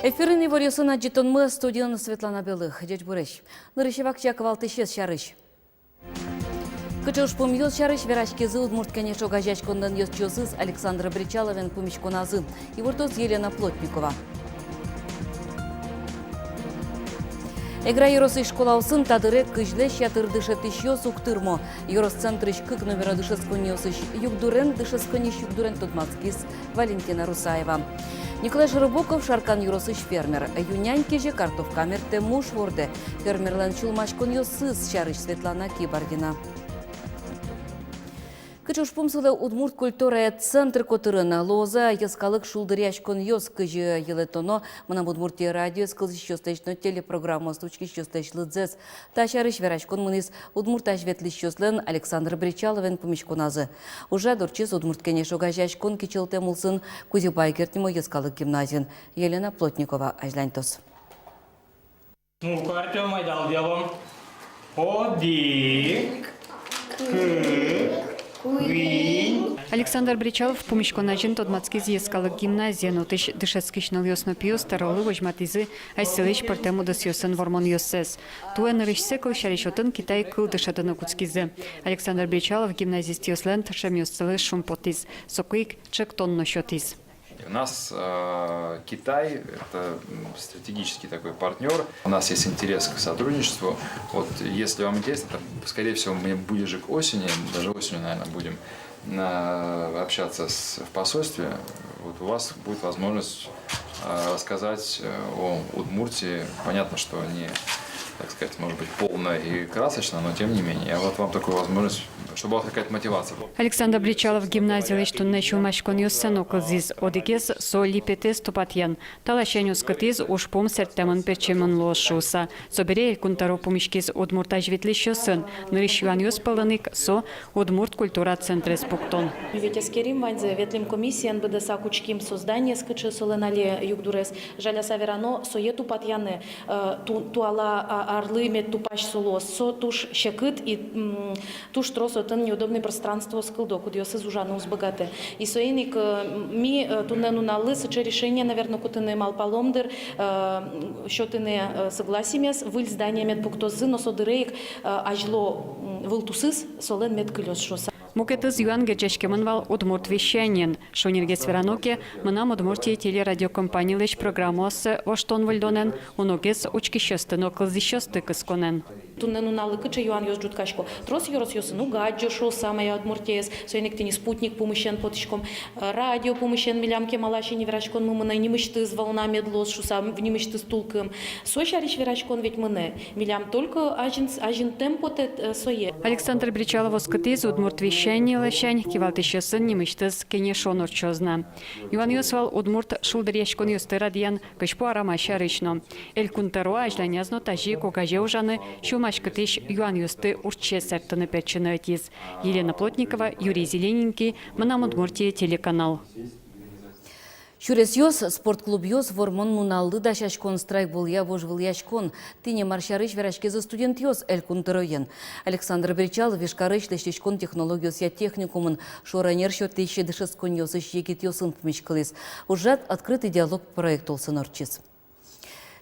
Эфирный варюсына житонмы студияны Светлана Белых. Дядь Бурыш. Нырышевак чаковал тысяч шарыш. Кычуш помил шарыш верачкезы удмурт конечно газячкондан ёсчёсыз Александра Бричаловен помещконазы. И вортоз Елена Плотникова. Эгра Юросы школа усын тадыры кыжле шатыр дышет еще суктырмо. Юрос центрыш кык номера дышесконёсыш югдурен дышескониш югдурен тутмацкис Валентина Русаева. Николай Шарубоков шаркан юросыш фермер. Юняньки же картов камер темуш ворде. Фермерлан чулмашкон ёсыз шарыш Светлана Кибардина. Кычуш пумсылы удмурт культура центр котырына лоза яскалык шулдыряшкон ёс кыжы елетоно мына удмуртия радио скылзы щёстечно телепрограмма стучки щёстеч лыдзес. Ташарыш верашкон мынис удмурт ажветли щёслен Александр Бричаловен помещконазы. Уже дурчиз удмурт кенешо газяшкон кичелте мулсын Кузибайгертнимо яскалык гимназиен. Елена Плотникова ажлянтос. Ну, Артем майдал делом. Один. Александр Бричалов помещконажин тодмацкий зъескалык гимназия, но тыш дышецкишнал ёсно пиос старолы вожматизы айселыш партему дас ёсен вормон ёсес. Туэн рышсекл шаришотын Китай кыл дышатыны куцкизе. Александр Бричалов гимназист ёслен ташем ёсселы шумпотиз. Сокуик чектонно счетиз. У нас Китай – это стратегический такой партнер. У нас есть интерес к сотрудничеству. Вот, если вам интересно, то, скорее всего, мы будем же к осени, даже осенью, наверное, будем общаться в посольстве. Вот у вас будет возможность рассказать о Удмуртии. Понятно, что не, так сказать, может быть, полно и красочно, но тем не менее. Вот вам такую возможность, чтобы была какая-то мотивация. Александр Бричалов гимназия что начал мачкон юссен околзиз одигес соли петес топатьян. Талашеню скатиз уж пом сертемон перчемон лошуса. Собере кунтаро помешкиз удмуртаж ветлищосен. Нырищуан юспаланик со удмурт культура центрес пуктон. Ветескерим ванзе ветлим комиссиян бдса кучким создание скаче соленали югдурес. Жаля саверано соету патьяны туала орлы мет тупаш солос. Со туш щекыт и туш трос неудобное пространство скылдо, куда ёсы зужаны узбогаты. И соеник ми тунену на лысыче решение, наверное, кутыны малпаломдыр, счетыны согласимес, выль здания медпуктозы, но содырейк ажло вылтусыз, солен медкылёс шоса. Мукетыз юан гечешкеманвал удмурт вещанин. Шонирге свераноке мынам удмуртия телерадиокомпания лишь программос воштон вальдонен, уногес учкищестыно кылзищесты кысконен. Тунену на лыкыче юан ёс джуткашко. Трос ёрос ёсыну гаджо шо самая удмуртиес, соеник тени спутник помыщен потышком, радио помыщен милямке малаши неверачкон мына не мышты с волнами длос шуса, не мышты с тулком. Сошарич верачкон ведь мына, милям только ажин темпоте сое. Александр Бричалов скатиз удмурт вещание лещань кивалты щесын немыштыз кенешон урчозна. Юан ёсвал удмурт шулдырьяшкон ёсты радиян кышпу арамаша рычно. Эль кунтаро ажланязно тажи кокаже ужаны шумашкатыш юан ёсты урче сертыны перчины этиз. Елена Плотникова, Юрий Зелененький, мынам Удмуртия телеканал. Шурес ёс спортклуб ёс вормон муналды да шашкон страйк был я вожвыл яшкон. Тине маршарыш верашкезы студент ёс эль кунтыроен. Александр Бричалов вишкарыш лештешкон технологиос я техникумын шоранер шотыще дышескон ёсыш егит ёсын пмешкалыс. Ужат открытый диалог проект олсын орчиз.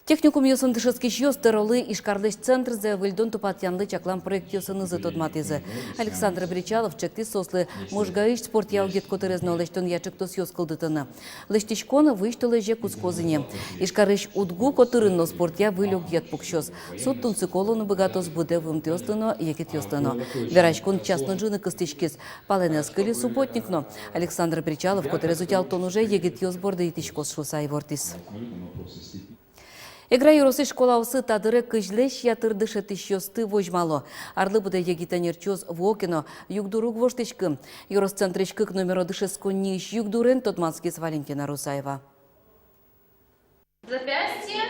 Техникум ёсын дышескиш ёс тыролы ишкарлыш центр зе выльдон тупатьянлы чаклан проект ёсыны зе тодматызы. Александр Бричалов чекти сослы можгаиш спорт яугет котырезно лештон ячектос ёс кылдытыны. Лештишкона выштылы же кускозыне. Ишкарыш удгу котырынно спорт я вылёг ет пукшёс. Суд тунциколону богатос буде вымтёстыно егет ёстыно. Верачкон частно джины кыстышкис. Паленескали субботникно. Александр Бричалов котырез утял тон уже егет ёс борды итишкос шуса и вортис. Эгра юросы школа усы тадыры кыжлеш ятырды шетищёсты вожмало. Арлы буде егитанерчоз вокино югдурук воштышкы. Юрос центрышкык номер дышесконниш югдурен Тодманскис Валентина Русаева. Запястье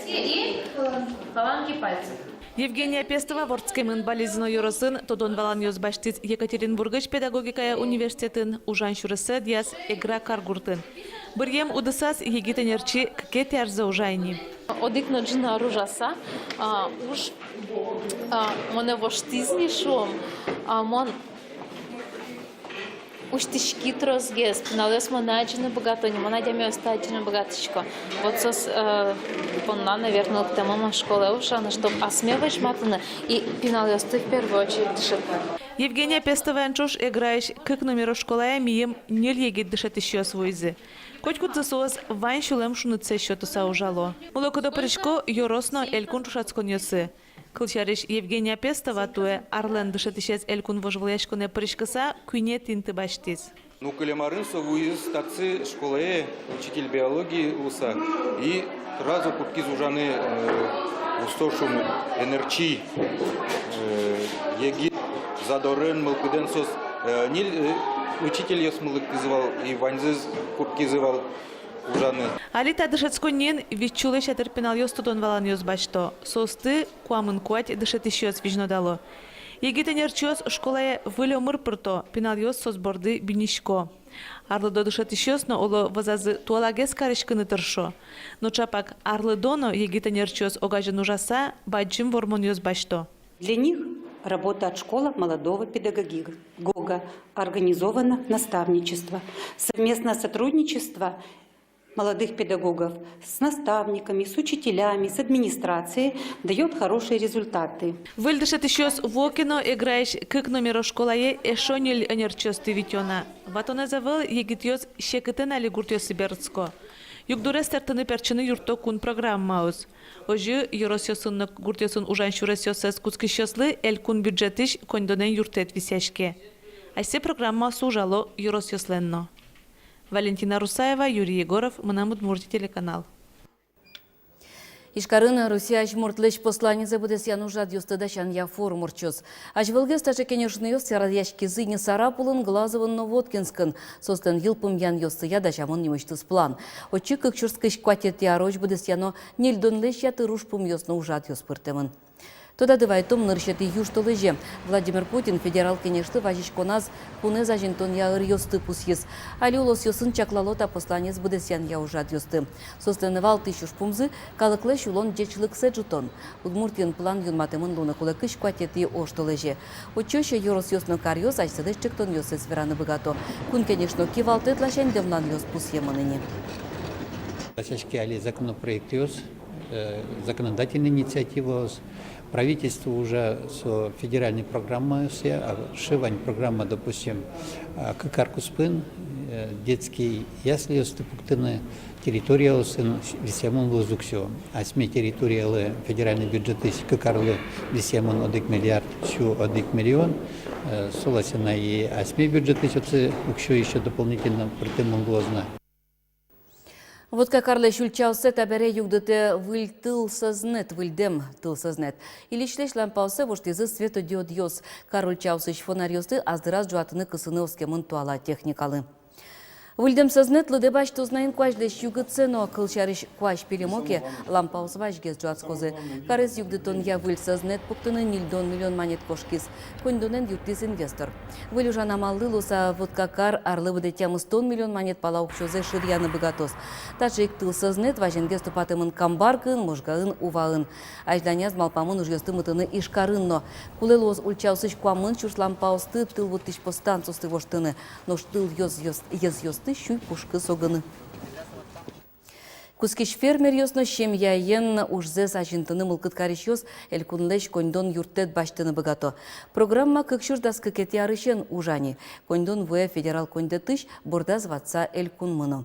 и фаланги пальцев. Евгения Пестова, вордскемын болезно юросын, тодон валан ёзбаштиз Екатеринбургыч педагогикая университетін ужан шурысы дияс эгра каргуртын. Біргем удысас егитенерчи ккет ярзы ужайни. Одикно джина ружаса, уж моне воштизни шом, мон уштишки трозгес, пиналес монаджины богато, не монадями остаджины богаточко. Вот сос понна, наверное, к тому школе ушана, чтоб осмевать матаны и пиналес ты в первую очередь дышит. Евгения Пестова-Анчуш играешь как номер школая мием не легит дышать еще свой язык. Котькут засос вайн шулем шунуце счету саужало. Молокодо причко юросно элькун шушацкон йосы. Кылчариш Евгения Пестова туе арлен дышать еще элькун вожвлешконе причкоса куйне тинты баштиз. Ну, Калямарын совуиз таксы школе учитель биологии уса и разу купки зужаны устошум энерчи еги задорен мылкуден сос нил учитель я смылкизывал и ванзыз купкизывал ужаны. Алита дышацконен вичулы шатерпинал йостудон валан йозбашто. Состы куамын куать дышать еще свижно дало. Егитенерчос школая вылемыр пырто пинал йос сосборды бинишко. Арлыдо дышать еще но оло вазазы туалагес карышканы тыршо. Но чапак арлыдоно егитенерчос огажен ужаса баджим вормон йозбашто. Для них работа от школы молодого педагога, организовано наставничество, совместное сотрудничество молодых педагогов с наставниками, с учителями, с администрацией дает хорошие результаты. Выльдышет еще с Вокино играешь как номер школае эшониль энерчос ты витёна. Ватоне завел егитёс щекетена ли гуртёс сиберцко. Югдурес тертыны перчины юрто кун программаус. Ожи юросёсынны гуртёсын ужан шуресёсес кускишёслы эль кун бюджетиш кондонен юртет висяшке. Айсе программа сужало юросёсленно. Валентина Русаева, Юрий Егоров, Манамудмурти, телеканал. Ишкарына Русия ажмуртлыш посланице будес яну жадюсты дачан я форумурчус. Ажвылгес таже кенешны йос ярадяшки зыне Сарапулын Глазовын Новоткинскын. Состен йылпым ян йосты я дачамын немыштыс план. Очи кыкчурскыш кватет яроч будес яно нельдонлеш яты рушпым йосны ужат йос пыртемын. Тода дывайтом нырщеты юштылыже. Владимир Путин федерал кенешты важичконаз пуне зажинтон яыр йосты пусьес. Али улос йосын чаклалота посланец будесян я ужат йосты. Состенывал тысячу шпумзы, калыклеш улон дечлык седжутон. Удмуртин план юнматемын луна кулакыш кватети оштылыже. Очоще юрос йосно карьос, айседеш чектон йосес вераны богато. Кун, конечно, кивалтет лашен демлан йос пусьеманыне. Лашашки али законопроект йос, законодательная инициатива. Правительство уже с федеральной программой, шивань программа, допустим, Кыкаркуспын, детский ясли остыпуктыны, территория осын висямон лозуксё. Асме территория федеральный бюджеты Кыкарлы висямон 1 миллиард, щу 1 миллион. Солосина и асме бюджеты еще дополнительно притымон лозна. Вот как Карле Шульчаусе табере югдыте выль тыл сознет, выльдем тыл сознет. Или шлеш лампаусе воштизы светодиодиоз. Кароль Чаусыч фонарьосты аздыраз жуатыны кысыныовске мынтуала техникалы. Выльдем сознет лыдебаш тузнайын куаждеш югыце, но кылчарыш куаж перемоке лампаус важгез жуатскозы. Карес югдытон я выль сознет пуктыны нильдон миллион монет кошкиз. Кондонен юртиз инвестор. Выль уже намалды луса вот какар арлы выде тямы 100 миллион монет пала укшозе ширьяны богатос. Таче ик тыл сознет важенгез тупатымын камбаркын, можгаын, уваын. Ажданяз малпамын ужьосты мытыны ишкарынно. Кулелоз ульчаусыч куамын чуш лампаусты тыл вот тыш постанцусты воштыны. Но штыл ез щуй пушкы согыны. Кускиш фермер йосно шемьяен ужзе сажинтыны мылкыткариш йос элькунлеш кондон юртет баштыны богато. Программа кыкшурдас кыкети арышен ужани. Кондон ве федерал кондетыш борда зватса элькун мыно.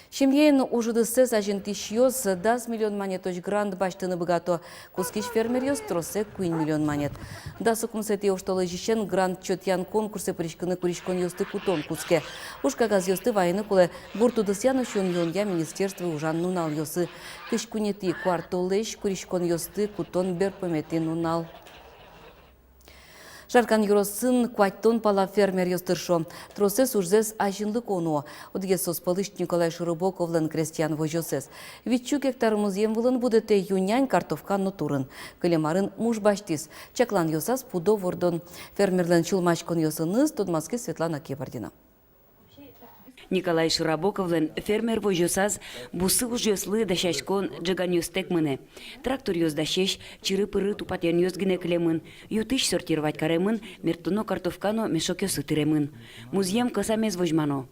Шемьяен ужыдысы сажинтиш йос 10 миллион монеточ грант баштыны богато. Кускиш фермер йос тросе 1 миллион монет. Да сукумсети оштолы жишен грант чотян конкурсы пришкыны куришкон йосты кутон куске. Уж кагаз йосты вайны куле буртудысяны шон йонья министерство ужан нунал йосы. Кыш кунети квартолеш куришкон йосты кутон берпомети нунал. Жаркан юросын кваттон пала фермер йостыршо. Тросес ужзес ажинлык оно. Удге соспалыш Николай Шурубоковлен крестьян вожосес. Витчу гектар музеем вылын будете юнянь картовка нотурын. Кылемарын муж баштис. Чаклан йосас пудо вордон. Фермерлен чулмачкон йосыныз Тудмаски Светлана Кебардина. Николай Широбоковлен фермер вожосаз бусы уж ёслы дашашкон джаган ёстек мыне. Трактор ёздашеш, чиры-пыры тупатян ёзгине клемын, ютыш сортировать каремын, мертуно картовкано мешок ёсы тыремын. Музьем косамез вожмано.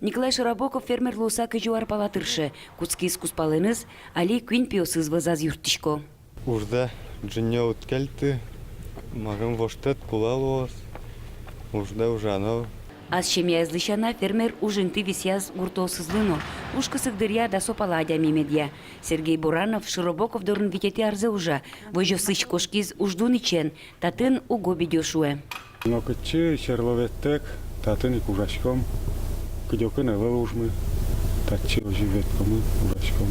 Николай Широбоков фермер лоса кыжуар палатыршы, куцкиз куспалыныз, али күйн пиосыз вазаз юртишко. Ужда джиньо уткальты, магам воштет кулалос, ужда ужано. Аз шемя излышана фермер ужинты висяз гуртосызлыно, ушкасык дырья да сопаладя мимедья. Сергей Буранов Широбоков дорн витети арзе ужа, вожосыч кошкиз уждун ичен, татын уго бедешуе. Но кычы черловеттек, татын и кужашком, кыдёкын элэл ужмы, татчы оживеткомы ужашком.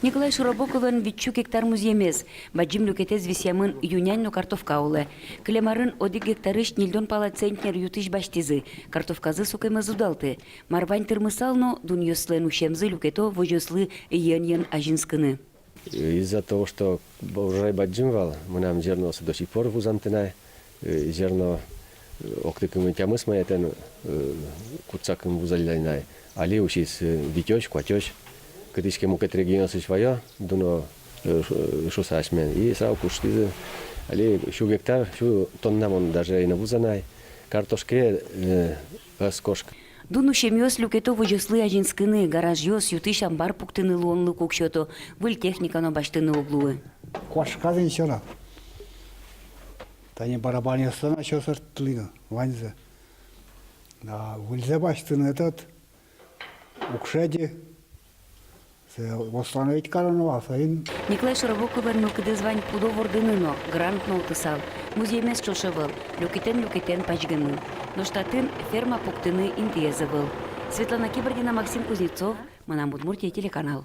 Николай Широбоковын витчу гектар муземез, баджим люкетез висямын юнянно картовка улы. Клемарын оди гектарыш нильдон пала центнер ютыш баштизы, картовказы сукаймыз удалты. Марвань тырмысално дуньёслен ушемзы люкето вожослы ен ажинскыны. Из-за того, что урожай баджимвал, мы нам зерно до сих пор вузантына, зерно октыкымы тямыс маятен куцакым вузальдайнай, али учись витёч, кватёч. Кытышке мукет регион свое, дуно шусашмен и сау куштизы, али шу гектар, шу тонна он даже и навузанай, картошке скошка. Дуну шемёс люкето вожослы ажинскыны, гараж ёс ютыш амбар пуктыны луонлы кукшото, выль техникано баштыны углуы. Квашказын сёна. Тани барабан ёстана чёсыр тлина, ваньза. Да, выльзе баштыны этот, укшеди, восстановить корону, Николай Широбоков мылкыды звань пудо вордыныно, грантно утысал. Музеймес чошевал, люкетен пачганы. Но штатын ферма пуктыны интиезы был. Светлана Кибордина, Максим Кузнецов, Манам Удмуртия, телеканал.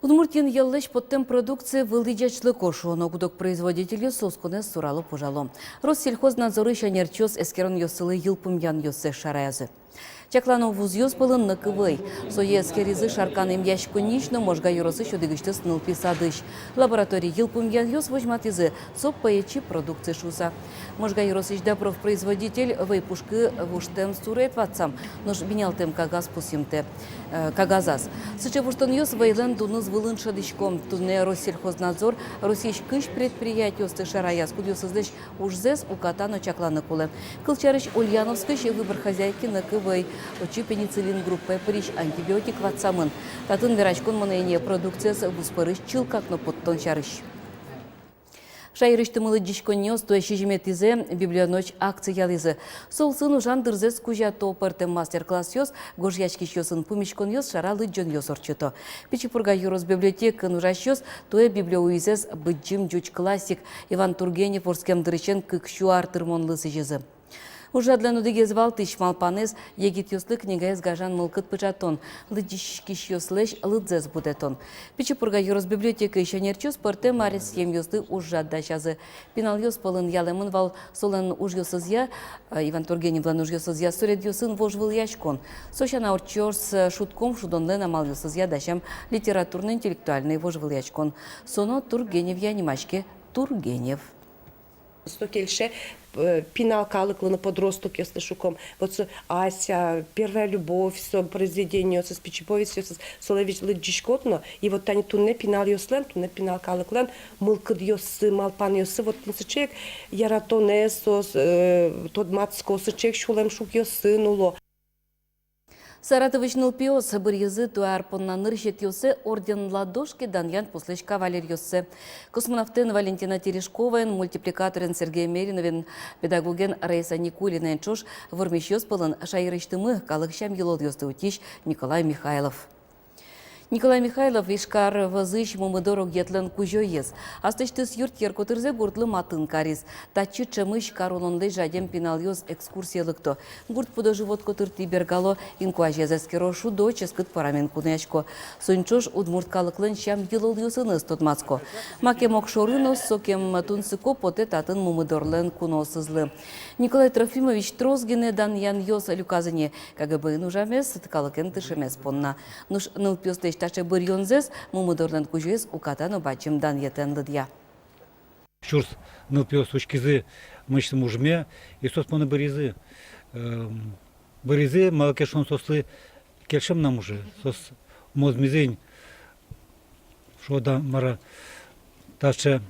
Удмуртин еллыш подтем продукции вылыджачлы кошу, но гудок производителю соскуне сурало пожало. Россельхознадзоры шанерчос эскерон йосылы йылпымян йосы шаразы. Чакланов вуз йос пылын накывый. Сое эскеризы шаркан им яшкунично можга юросы шудыгышты сныл писадыш. Лабораторий йылпымян йос возьматызы соп поечи продукции шуса. Можга юросыч добров производитель выпушкы вуштем сурет ватсам, нож бинялтем кагаз пусимте кагазас. Сыче вуштон йос вейлен дуныз вылын шадышком. Туне Россельхознадзор Российш кыш предприятий осты шараяс кудёсыздыш ужзес укатано чакланы кулы. Кылчарыш Ульяновскыш выбор хозяйки накывый. Очи пенициллин группы прищ антибиотик ватсамын. Татын верачкон манайне продукциясы вуспарыш чылкакно подтон чарыш. Шайрышты мылы дишконнёс то шижиметизе библионоч акция ялизы. Сол сыну жандырзес кужа топыртем мастер-класс ёс, гожьячкиш ёсын пумишкон ёс, шаралы джон ёс орчыто. Пичипурга юрос библиотека нужаш ёс, тое библиоуизес быджим жуч классик Иван Тургенев орскем дырычен кыкшуар тырмонлы сыжызы. Уже для нудыге звал тыш малпанез, егит ёслы книга из гажан мылкыт пыжатон, лыдишкиш ёслэш лыдзез будетон. Пичипурга юрос библиотека еще нерчус, порте марис ем ёслы ужа дачазы. Пинал ёс полын ялемын вал солен уж ёсызя, Иван Тургенев лан уж ёсызя, сурет ёсын вожвыл яшкон. Сощана орчорс шутком шудонлен амал ёсызя дачам литературно-интеллектуальный вожвыл яшкон. Соно Тургенев янимачке Тургенев. Стокельше пиналкалыклы на подросток, если шуком. Вот Ася, первая любовь, все произведение, со спичиповец, все солович лыджишкотно, и вот они тунне пинал йослен, тунне пиналкалыклен, мылкыд йосы, малпан йосы, вот инсачек, яратонесос, тот мацко, сачек шулем шук йосы нуло. Саратович нылпиос бір езы туар поннаныр жет йосы орден ладошки даньян послеш кавалер йосы. Космонавтын Валентина Терешковен, мультипликаторен Сергей Мериновен, педагоген Раиса Никулина чош вормеш йос пылын шайрыштымы калыкшам елол йосты утиш Николай Михайлов. Николай Михайлов вишкар вазыш мумыдорог етлен кужо ез. Астыштыс юрт еркотырзе гуртлы матын кариз. Тачы чымыш каролонды жадем пинал йоз экскурсиялыкто. Гурт пудо живот котырти бергало инкуаже зескеро шудо ческыт парамен кунячко. Сончош удмурткалыклын шам елол йосыныз тотмацко. Макемок шорынос сокем тунсыко поте татын мумыдорлен куносызлы. Николай Трофимович Трозгине дан ян йоз люказыне. КГБ нужамес ткалыкен тышемес понна. Нуш нылпёстыш таче бырьонзес мумыдорлен кужуез укатано бачым дан етен лыдья. Чурс нылпёс учкизы мышцы мужме и сосманы быризы. Берези, малакешон сосли, келшем нам уже, сос мозмизень, що да мара таше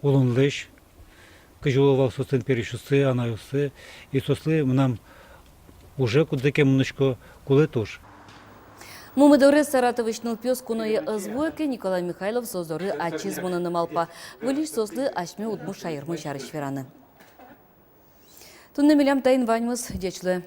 улон лиш, кажулував сослин перешуси, анаюси, і сосли нам уже кудике мночко кули тож. Мумидоры Саратовичныл пёс куное озвойке Николай Михайлов созоры ачизмуны намалпа. Вылиш сослы ашме удму шайырмы жарыш вераны. Тунны милям тайын ваньмыз дечлы.